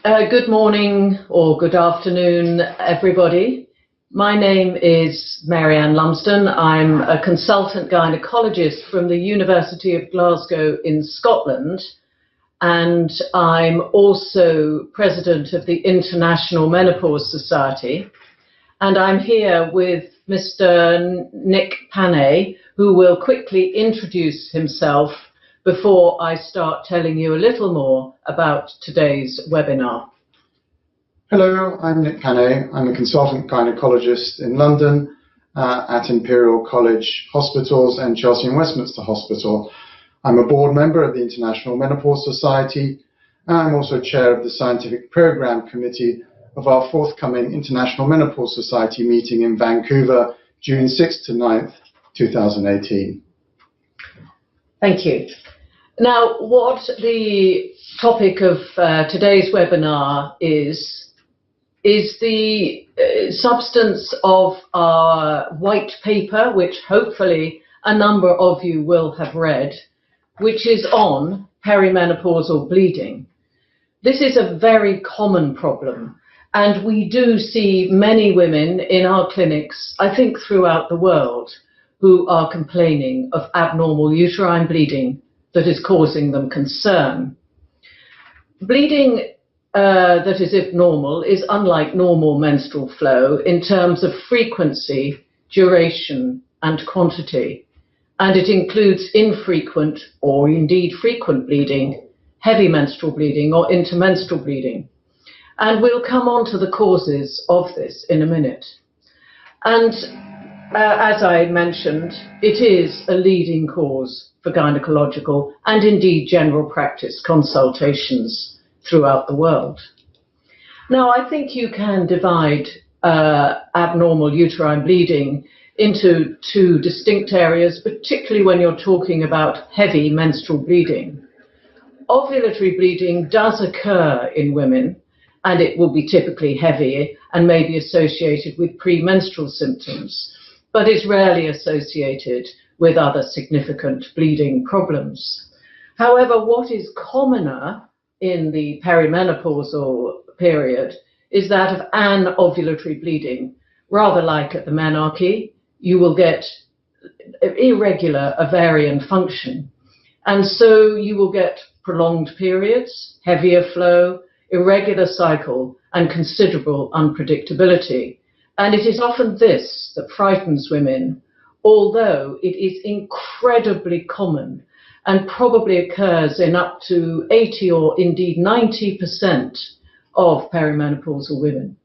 Good morning or good afternoon, everybody. My name is Marianne Lumsden. I'm a consultant gynecologist from the University of Glasgow in Scotland, and I'm also president of the International Menopause Society. And I'm here with Mr. Nick Panay, who will quickly introduce himself before I start telling you a little more about today's webinar. Hello, I'm Nick Panay. I'm a consultant gynecologist in London at Imperial College Hospitals and Chelsea and Westminster Hospital. I'm a board member of the International Menopause Society, and I'm also chair of the Scientific Programme Committee of our forthcoming International Menopause Society meeting in Vancouver, June 6th to 9th, 2018. Thank you. Now, what the topic of today's webinar is the substance of our white paper, which hopefully a number of you will have read, which is on perimenopausal bleeding. This is a very common problem, and we do see many women in our clinics, I think throughout the world, who are complaining of abnormal uterine bleeding that is causing them concern. Bleeding that is abnormal is unlike normal menstrual flow in terms of frequency, duration, and quantity, and it includes infrequent or indeed frequent bleeding, heavy menstrual bleeding, or intermenstrual bleeding. And we'll come on to the causes of this in a minute. And as I mentioned, it is a leading cause for gynecological and indeed general practice consultations throughout the world. Now, I think you can divide abnormal uterine bleeding into two distinct areas, particularly when you're talking about heavy menstrual bleeding. Ovulatory bleeding does occur in women, and it will be typically heavy and may be associated with premenstrual symptoms, but is rarely associated with other significant bleeding problems. However, what is commoner in the perimenopausal period is that of anovulatory bleeding. Rather like at the menarche, you will get irregular ovarian function. And so you will get prolonged periods, heavier flow, irregular cycle, and considerable unpredictability. And it is often this that frightens women, although it is incredibly common and probably occurs in up to 80 or indeed 90% of perimenopausal women.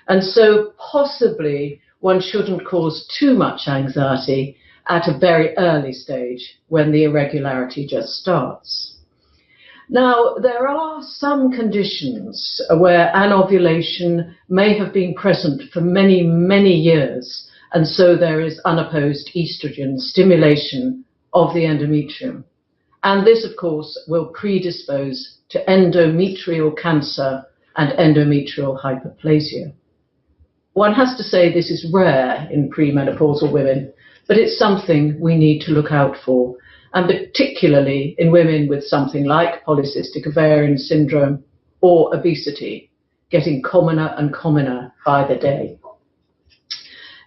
And so possibly one shouldn't cause too much anxiety at a very early stage when the irregularity just starts. Now, there are some conditions where anovulation may have been present for many, many years, and so there is unopposed estrogen stimulation of the endometrium. And this, of course, will predispose to endometrial cancer and endometrial hyperplasia. One has to say this is rare in premenopausal women, but it's something we need to look out for, and particularly in women with something like polycystic ovarian syndrome or obesity, getting commoner and commoner by the day.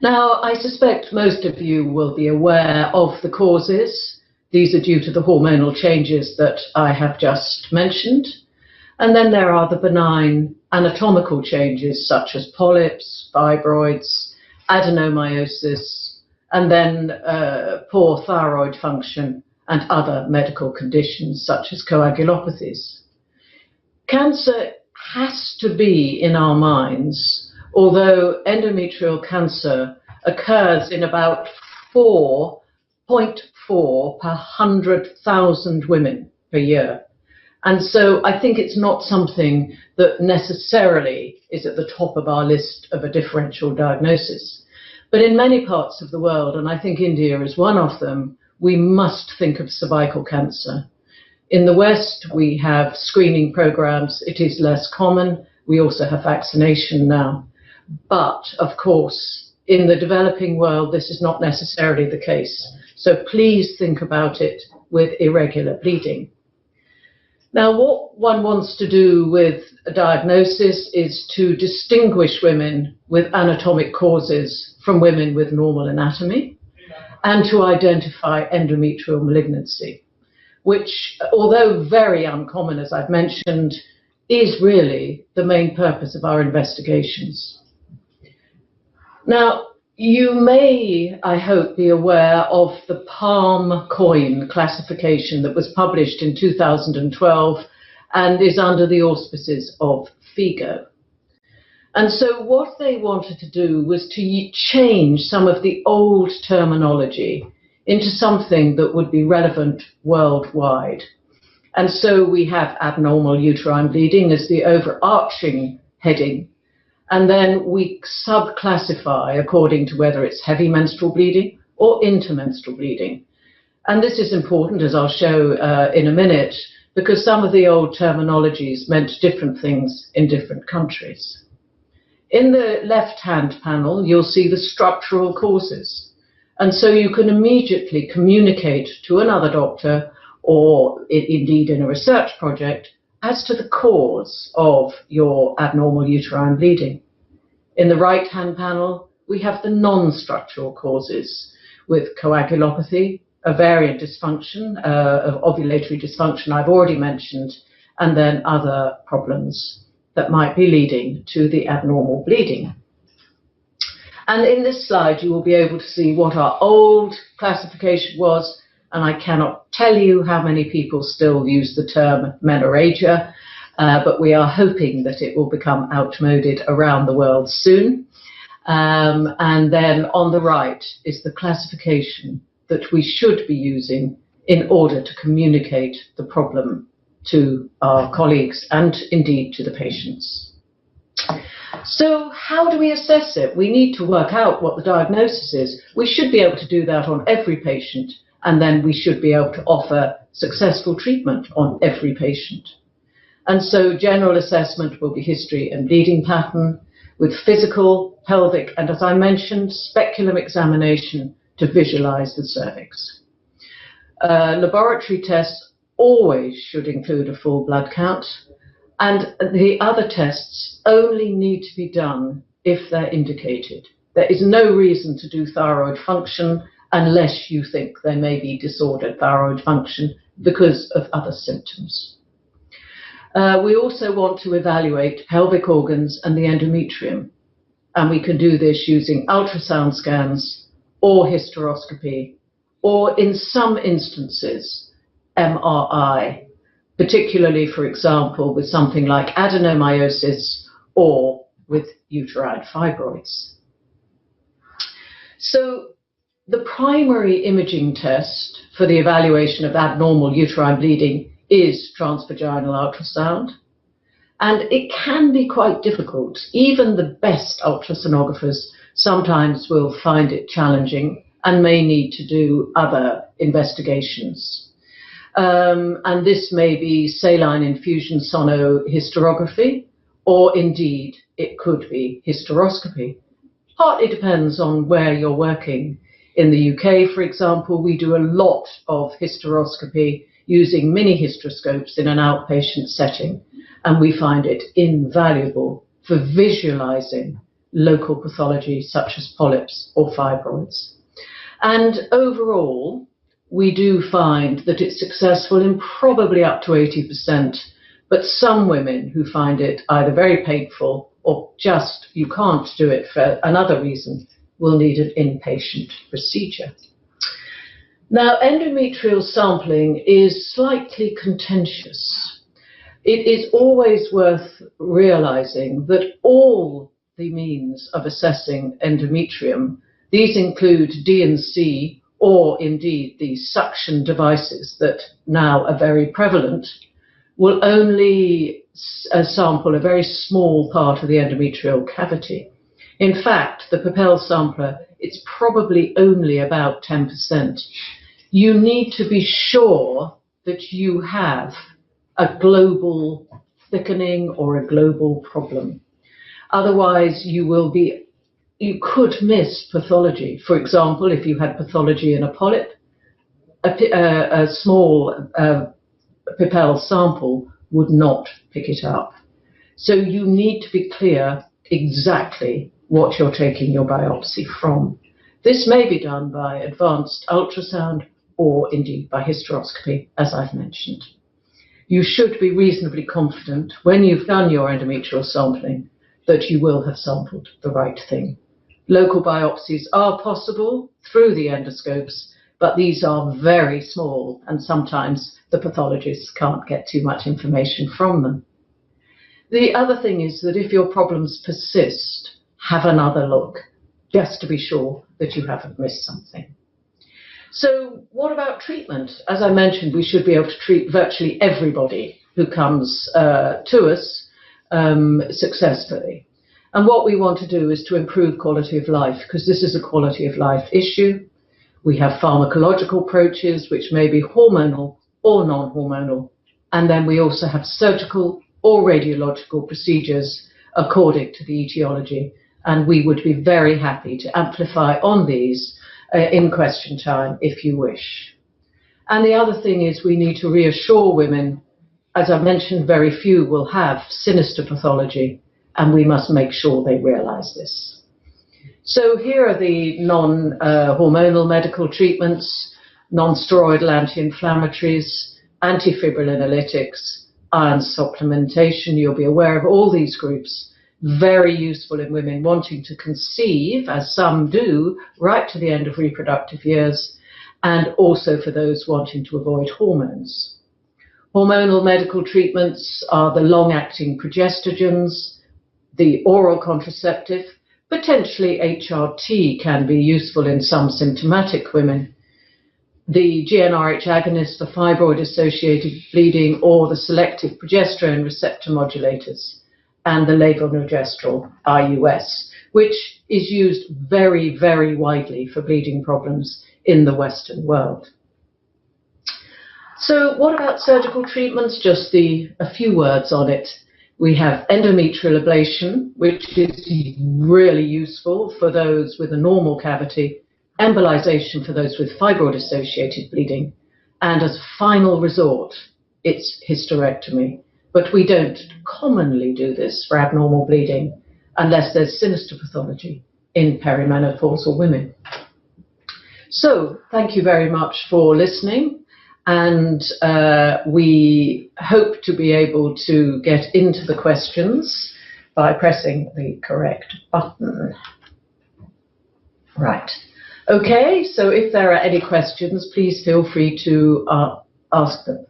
Now, I suspect most of you will be aware of the causes. These are due to the hormonal changes that I have just mentioned. And then there are the benign anatomical changes such as polyps, fibroids, adenomyosis, and then poor thyroid function and other medical conditions such as coagulopathies. Cancer has to be in our minds, although endometrial cancer occurs in about 4.4 per 100,000 women per year. And so I think it's not something that necessarily is at the top of our list of a differential diagnosis. But in many parts of the world, and I think India is one of them, we must think of cervical cancer. In the West, we have screening programs. It is less common. We also have vaccination now. But, of course, in the developing world, this is not necessarily the case. So please think about it with irregular bleeding. Now, what one wants to do with a diagnosis is to distinguish women with anatomic causes from women with normal anatomy, and to identify endometrial malignancy, which, although very uncommon, as I've mentioned, is really the main purpose of our investigations. Now, you may, I hope, be aware of the palm coin classification that was published in 2012 and is under the auspices of FIGO. And so what they wanted to do was to change some of the old terminology into something that would be relevant worldwide. And so we have abnormal uterine bleeding as the overarching heading. And then we subclassify according to whether it's heavy menstrual bleeding or intermenstrual bleeding. And this is important, as I'll show in a minute, because some of the old terminologies meant different things in different countries. In the left-hand panel, you'll see the structural causes. And so you can immediately communicate to another doctor, or indeed in a research project, as to the cause of your abnormal uterine bleeding. In the right-hand panel, we have the non-structural causes, with coagulopathy, ovarian dysfunction, of ovulatory dysfunction I've already mentioned, and then other problems that might be leading to the abnormal bleeding. And in this slide, you will be able to see what our old classification was, and I cannot tell you how many people still use the term menorrhagia, but we are hoping that it will become outmoded around the world soon. And then on the right is the classification that we should be using in order to communicate the problem to our colleagues and indeed to the patients. So how do we assess it? We need to work out what the diagnosis is. We should be able to do that on every patient, and then we should be able to offer successful treatment on every patient. And so general assessment will be history and bleeding pattern, with physical, pelvic, and as I mentioned, speculum examination to visualize the cervix. Laboratory tests always should include a full blood count, and the other tests only need to be done if they're indicated. There is no reason to do thyroid function unless you think there may be disordered thyroid function because of other symptoms. We also want to evaluate pelvic organs and the endometrium, and we can do this using ultrasound scans or hysteroscopy, or in some instances, MRI, particularly, for example, with something like adenomyosis or with uterine fibroids. So the primary imaging test for the evaluation of abnormal uterine bleeding is transvaginal ultrasound, and it can be quite difficult. Even the best ultrasonographers sometimes will find it challenging and may need to do other investigations. And this may be saline infusion sonohysterography, or indeed it could be hysteroscopy. Partly depends on where you're working. In the UK, for example, we do a lot of hysteroscopy using mini hysteroscopes in an outpatient setting, and we find it invaluable for visualizing local pathology such as polyps or fibroids. And overall, we do find that it's successful in probably up to 80%, but some women who find it either very painful or just you can't do it for another reason will need an inpatient procedure. Now, endometrial sampling is slightly contentious. It is always worth realizing that all the means of assessing endometrium, these include D&C, or indeed the suction devices that now are very prevalent, will only sample a very small part of the endometrial cavity. In fact, the Propel sampler, it's probably only about 10%. You need to be sure that you have a global thickening or a global problem. Otherwise, you could miss pathology. For example, if you had pathology in a polyp, a small Pipelle sample would not pick it up. So you need to be clear exactly what you're taking your biopsy from. This may be done by advanced ultrasound or indeed by hysteroscopy, as I've mentioned. You should be reasonably confident when you've done your endometrial sampling that you will have sampled the right thing. Local biopsies are possible through the endoscopes, but these are very small and sometimes the pathologists can't get too much information from them. The other thing is that if your problems persist, have another look, just to be sure that you haven't missed something. So what about treatment? As I mentioned, we should be able to treat virtually everybody who comes to us successfully. And what we want to do is to improve quality of life, because this is a quality of life issue. We have pharmacological approaches, which may be hormonal or non-hormonal. And then we also have surgical or radiological procedures according to the etiology. And we would be very happy to amplify on these in question time, if you wish. And the other thing is we need to reassure women. As I mentioned, very few will have sinister pathology, and we must make sure they realize this. So here are the non-hormonal medical treatments: non-steroidal anti-inflammatories, antifibrinolytics, iron supplementation. You'll be aware of all these groups. Very useful in women wanting to conceive, as some do, right to the end of reproductive years, and also for those wanting to avoid hormones. Hormonal medical treatments are the long-acting progestogens, the oral contraceptive. Potentially HRT can be useful in some symptomatic women. The GnRH agonist for fibroid-associated bleeding, or the selective progesterone receptor modulators, and the levonorgestrel IUS, which is used very, very widely for bleeding problems in the Western world. So what about surgical treatments? Just a few words on it. We have endometrial ablation, which is really useful for those with a normal cavity, embolization for those with fibroid-associated bleeding, and as a final resort, it's hysterectomy. But we don't commonly do this for abnormal bleeding unless there's sinister pathology in perimenopausal women. So thank you very much for listening, and we hope to be able to get into the questions by pressing the correct button. Right. Okay, so if there are any questions, please feel free to ask them.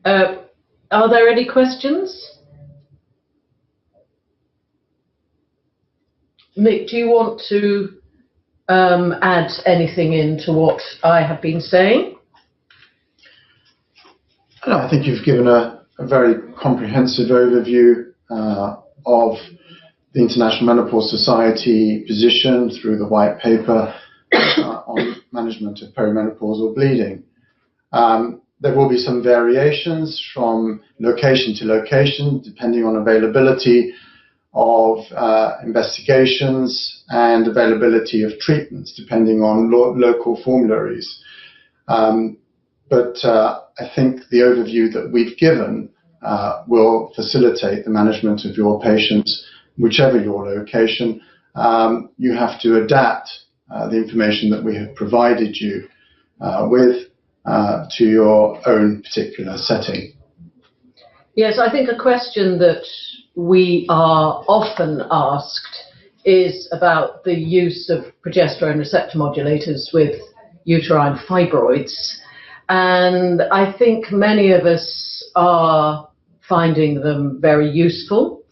Are there any questions? Mick, do you want to add anything into what I have been saying? No, I think you've given a very comprehensive overview of the International Menopause Society position through the white paper on management of perimenopausal bleeding. There will be some variations from location to location, depending on availability of investigations and availability of treatments, depending on local formularies. But I think the overview that we've given will facilitate the management of your patients, whichever your location. You have to adapt the information that we have provided you with to your own particular setting. Yes, I think a question that we are often asked is about the use of progesterone receptor modulators with uterine fibroids. And I think many of us are finding them very useful.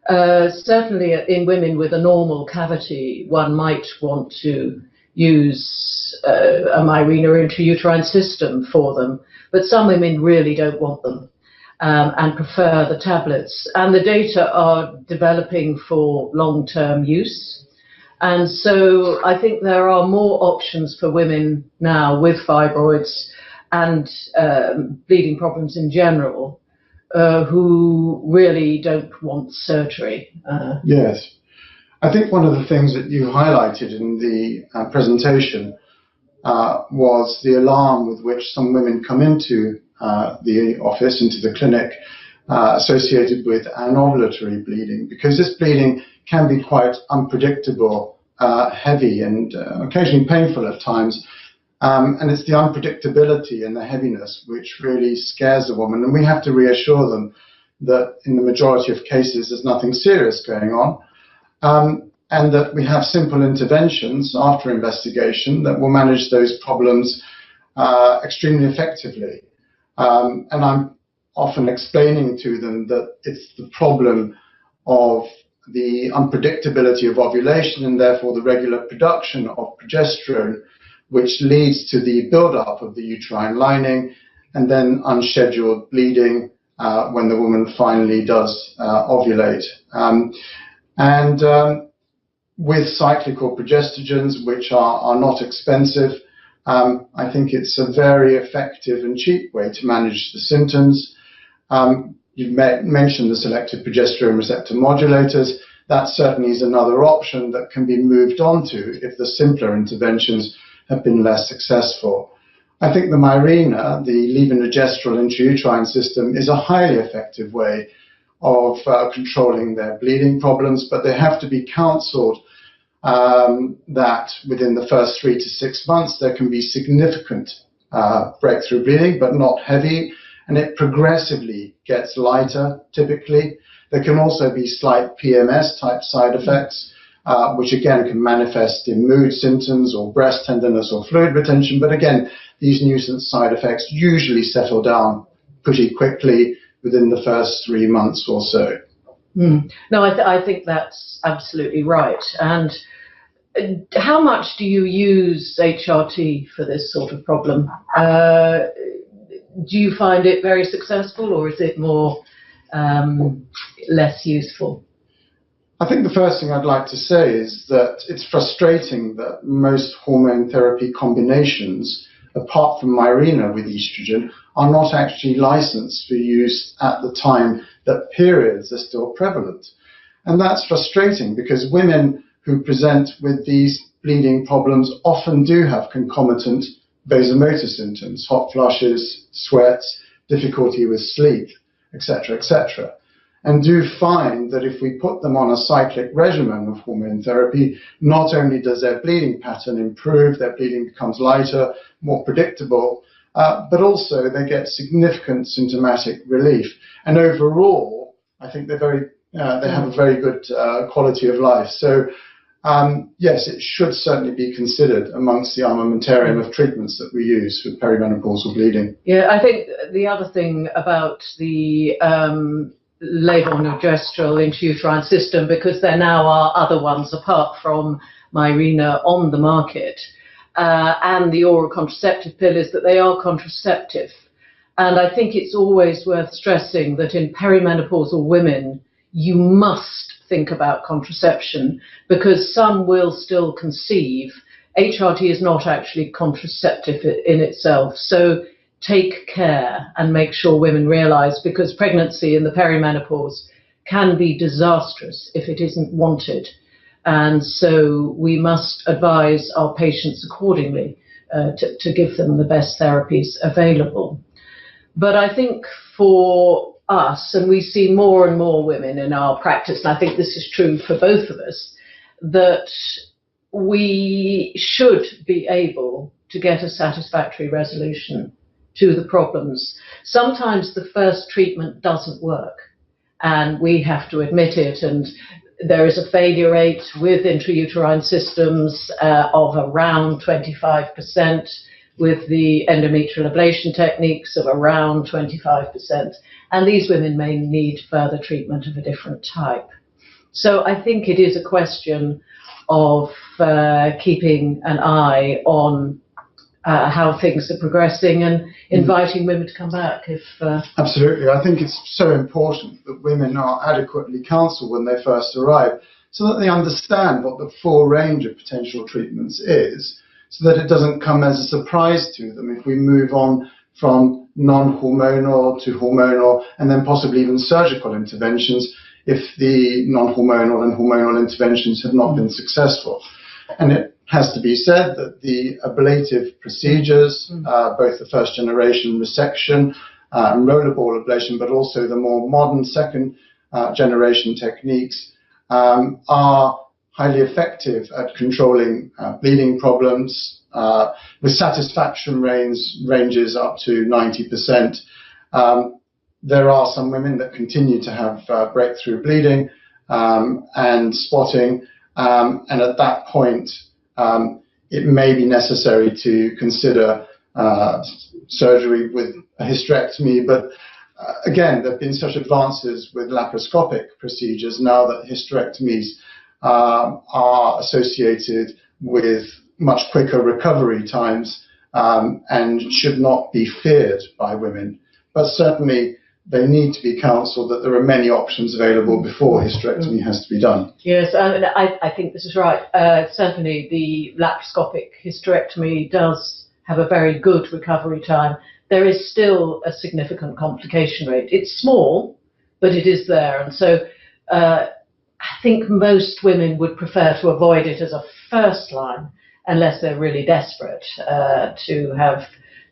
Certainly in women with a normal cavity, one might want to use a Mirena intrauterine system for them, but some women really don't want them and prefer the tablets. And the data are developing for long-term use. And so I think there are more options for women now with fibroids and bleeding problems in general who really don't want surgery. Yes. I think one of the things that you highlighted in the presentation was the alarm with which some women come into the office, into the clinic, associated with anovulatory bleeding, because this bleeding can be quite unpredictable, heavy, and occasionally painful at times. And it's the unpredictability and the heaviness which really scares the woman. And we have to reassure them that in the majority of cases there's nothing serious going on, and that we have simple interventions after investigation that will manage those problems extremely effectively. And I'm often explaining to them that it's the problem of the unpredictability of ovulation and therefore the regular production of progesterone, which leads to the build-up of the uterine lining and then unscheduled bleeding when the woman finally does ovulate. With cyclical progestogens, which are not expensive, I think it's a very effective and cheap way to manage the symptoms. You mentioned the selective progesterone receptor modulators. That certainly is another option that can be moved on to if the simpler interventions have been less successful. I think the Mirena, the levonorgestrel intrauterine system, is a highly effective way of controlling their bleeding problems, but they have to be counselled that within the first 3 to 6 months there can be significant breakthrough bleeding, but not heavy, and it progressively gets lighter typically. There can also be slight PMS type side effects, which again can manifest in mood symptoms or breast tenderness or fluid retention. But again, these nuisance side effects usually settle down pretty quickly within the first 3 months or so. No, I think that's absolutely right. And how much do you use HRT for this sort of problem? Do you find it very successful, or is it more less useful? I think the first thing I'd like to say is that it's frustrating that most hormone therapy combinations, apart from Mirena with estrogen, are not actually licensed for use at the time that periods are still prevalent. And that's frustrating because women who present with these bleeding problems often do have concomitant vasomotor symptoms, hot flushes, sweats, difficulty with sleep, etc., etc. And do find that if we put them on a cyclic regimen of hormone therapy, not only does their bleeding pattern improve, their bleeding becomes lighter, more predictable, but also they get significant symptomatic relief. And overall, I think they have a very good quality of life. So yes, it should certainly be considered amongst the armamentarium of treatments that we use for perimenopausal bleeding. Yeah, I think the other thing about the levonorgestrel intrauterine system, because there now are other ones apart from Mirena on the market, and the oral contraceptive pill, is that they are contraceptive. And I think it's always worth stressing that in perimenopausal women, you must think about contraception, because some will still conceive. HRT is not actually contraceptive in itself. So take care and make sure women realize, because pregnancy in the perimenopause can be disastrous if it isn't wanted. And so we must advise our patients accordingly to give them the best therapies available. But I think for us, and we see more and more women in our practice, and I think this is true for both of us, that we should be able to get a satisfactory resolution to the problems. Sometimes the first treatment doesn't work, and we have to admit it, and there is a failure rate with intrauterine systems of around 25%, with the endometrial ablation techniques of around 25%, and these women may need further treatment of a different type. So I think it is a question of keeping an eye on how things are progressing and inviting women to come back. Absolutely. I think it's so important that women are adequately counselled when they first arrive, so that they understand what the full range of potential treatments is, so that it doesn't come as a surprise to them if we move on from non-hormonal to hormonal and then possibly even surgical interventions if the non-hormonal and hormonal interventions have not been successful. And it has to be said that the ablative procedures, both the first generation resection and rollerball ablation, but also the more modern second generation techniques, are highly effective at controlling bleeding problems, with satisfaction ranges up to 90%. There are some women that continue to have breakthrough bleeding and spotting, and at that point it may be necessary to consider surgery with a hysterectomy, but again, there have been such advances with laparoscopic procedures now that hysterectomies are associated with much quicker recovery times and should not be feared by women. But certainly they need to be counselled that there are many options available before hysterectomy has to be done. Yes, I think this is right. Certainly the laparoscopic hysterectomy does have a very good recovery time. There is still a significant complication rate. It's small, but it is there. And so I think most women would prefer to avoid it as a first line unless they're really desperate to have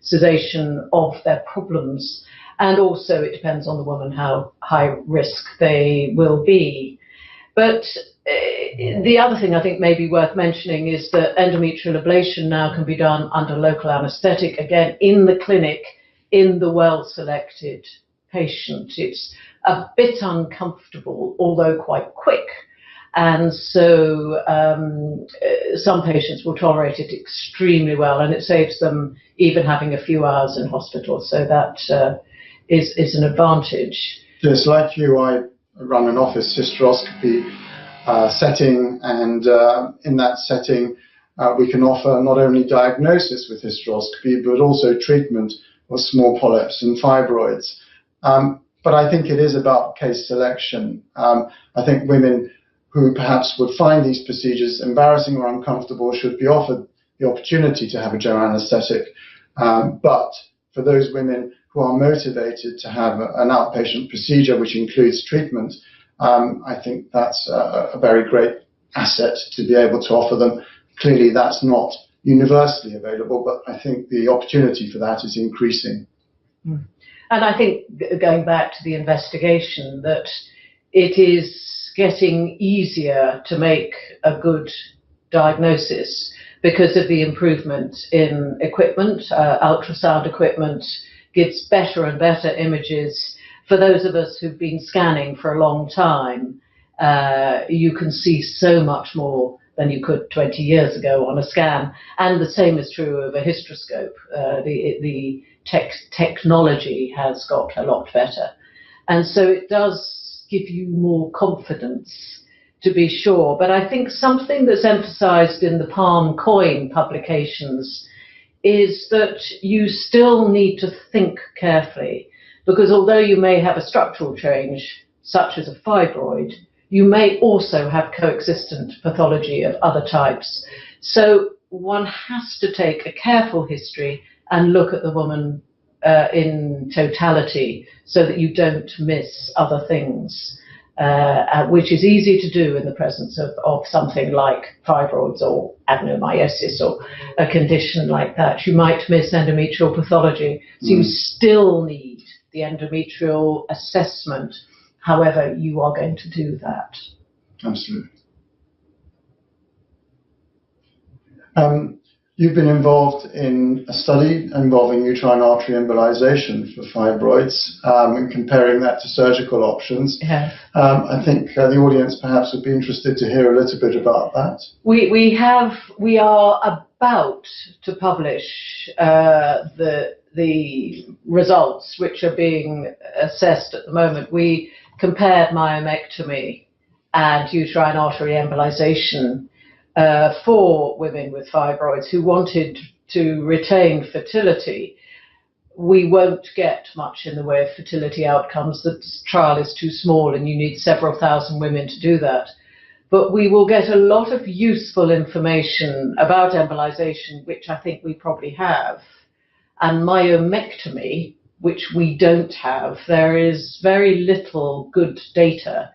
cessation of their problems. And also it depends on the woman how high risk they will be. But the other thing I think may be worth mentioning is that endometrial ablation now can be done under local anaesthetic, again in the clinic, in the well-selected patient. It's a bit uncomfortable, although quite quick. And so some patients will tolerate it extremely well, and it saves them even having a few hours in hospital. So that is an advantage. Yes, like you, I run an office hysteroscopy setting, and in that setting we can offer not only diagnosis with hysteroscopy but also treatment of small polyps and fibroids. But I think it is about case selection. I think women who perhaps would find these procedures embarrassing or uncomfortable should be offered the opportunity to have a general anaesthetic. But for those women who are motivated to have an outpatient procedure which includes treatment, I think that's a very great asset to be able to offer them. Clearly that's not universally available, but I think the opportunity for that is increasing. And I think, going back to the investigation, that it is getting easier to make a good diagnosis because of the improvement in equipment. Ultrasound equipment gives better and better images. For those of us who've been scanning for a long time, you can see so much more than you could 20 years ago on a scan. And the same is true of a hysteroscope. The technology has got a lot better. And so it does give you more confidence, to be sure. But I think something that's emphasized in the Palm Coin publications is that you still need to think carefully, because although you may have a structural change, such as a fibroid, you may also have coexistent pathology of other types. So one has to take a careful history and look at the woman in totality so that you don't miss other things, which is easy to do in the presence of something like fibroids or adenomyosis or a condition like that. You might miss endometrial pathology, so you still need the endometrial assessment, however you are going to do that. Absolutely. You've been involved in a study involving uterine artery embolization for fibroids and comparing that to surgical options. Yeah. I think the audience perhaps would be interested to hear a little bit about that. We are about to publish the results which are being assessed at the moment. We compared myomectomy and uterine artery embolization for women with fibroids who wanted to retain fertility. We won't get much in the way of fertility outcomes. The trial is too small and you need several thousand women to do that. But we will get a lot of useful information about embolization, which I think we probably have, and myomectomy, which we don't have. There is very little good data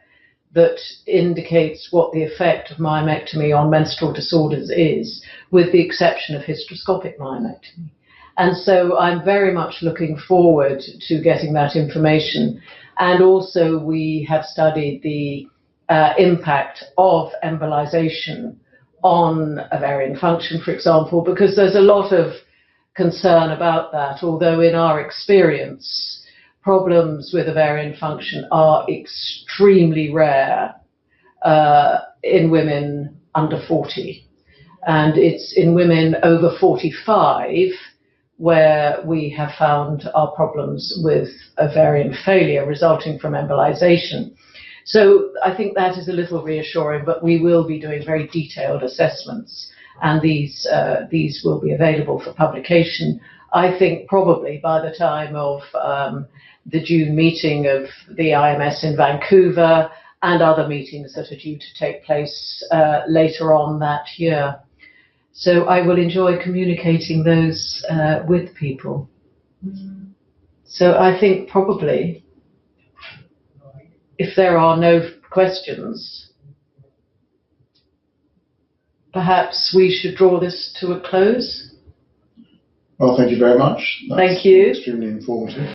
that indicates what the effect of myomectomy on menstrual disorders is, with the exception of hysteroscopic myomectomy. And so I'm very much looking forward to getting that information. And also we have studied the impact of embolization on ovarian function, for example, because there's a lot of concern about that, although in our experience, problems with ovarian function are extremely rare in women under 40. And it's in women over 45 where we have found our problems with ovarian failure resulting from embolization. So I think that is a little reassuring, but we will be doing very detailed assessments, and these will be available for publication, I think, probably by the time of the June meeting of the IMS in Vancouver and other meetings that are due to take place later on that year. So I will enjoy communicating those with people. So I think probably, if there are no questions, perhaps we should draw this to a close. Well, thank you very much. Thank you. Extremely informative.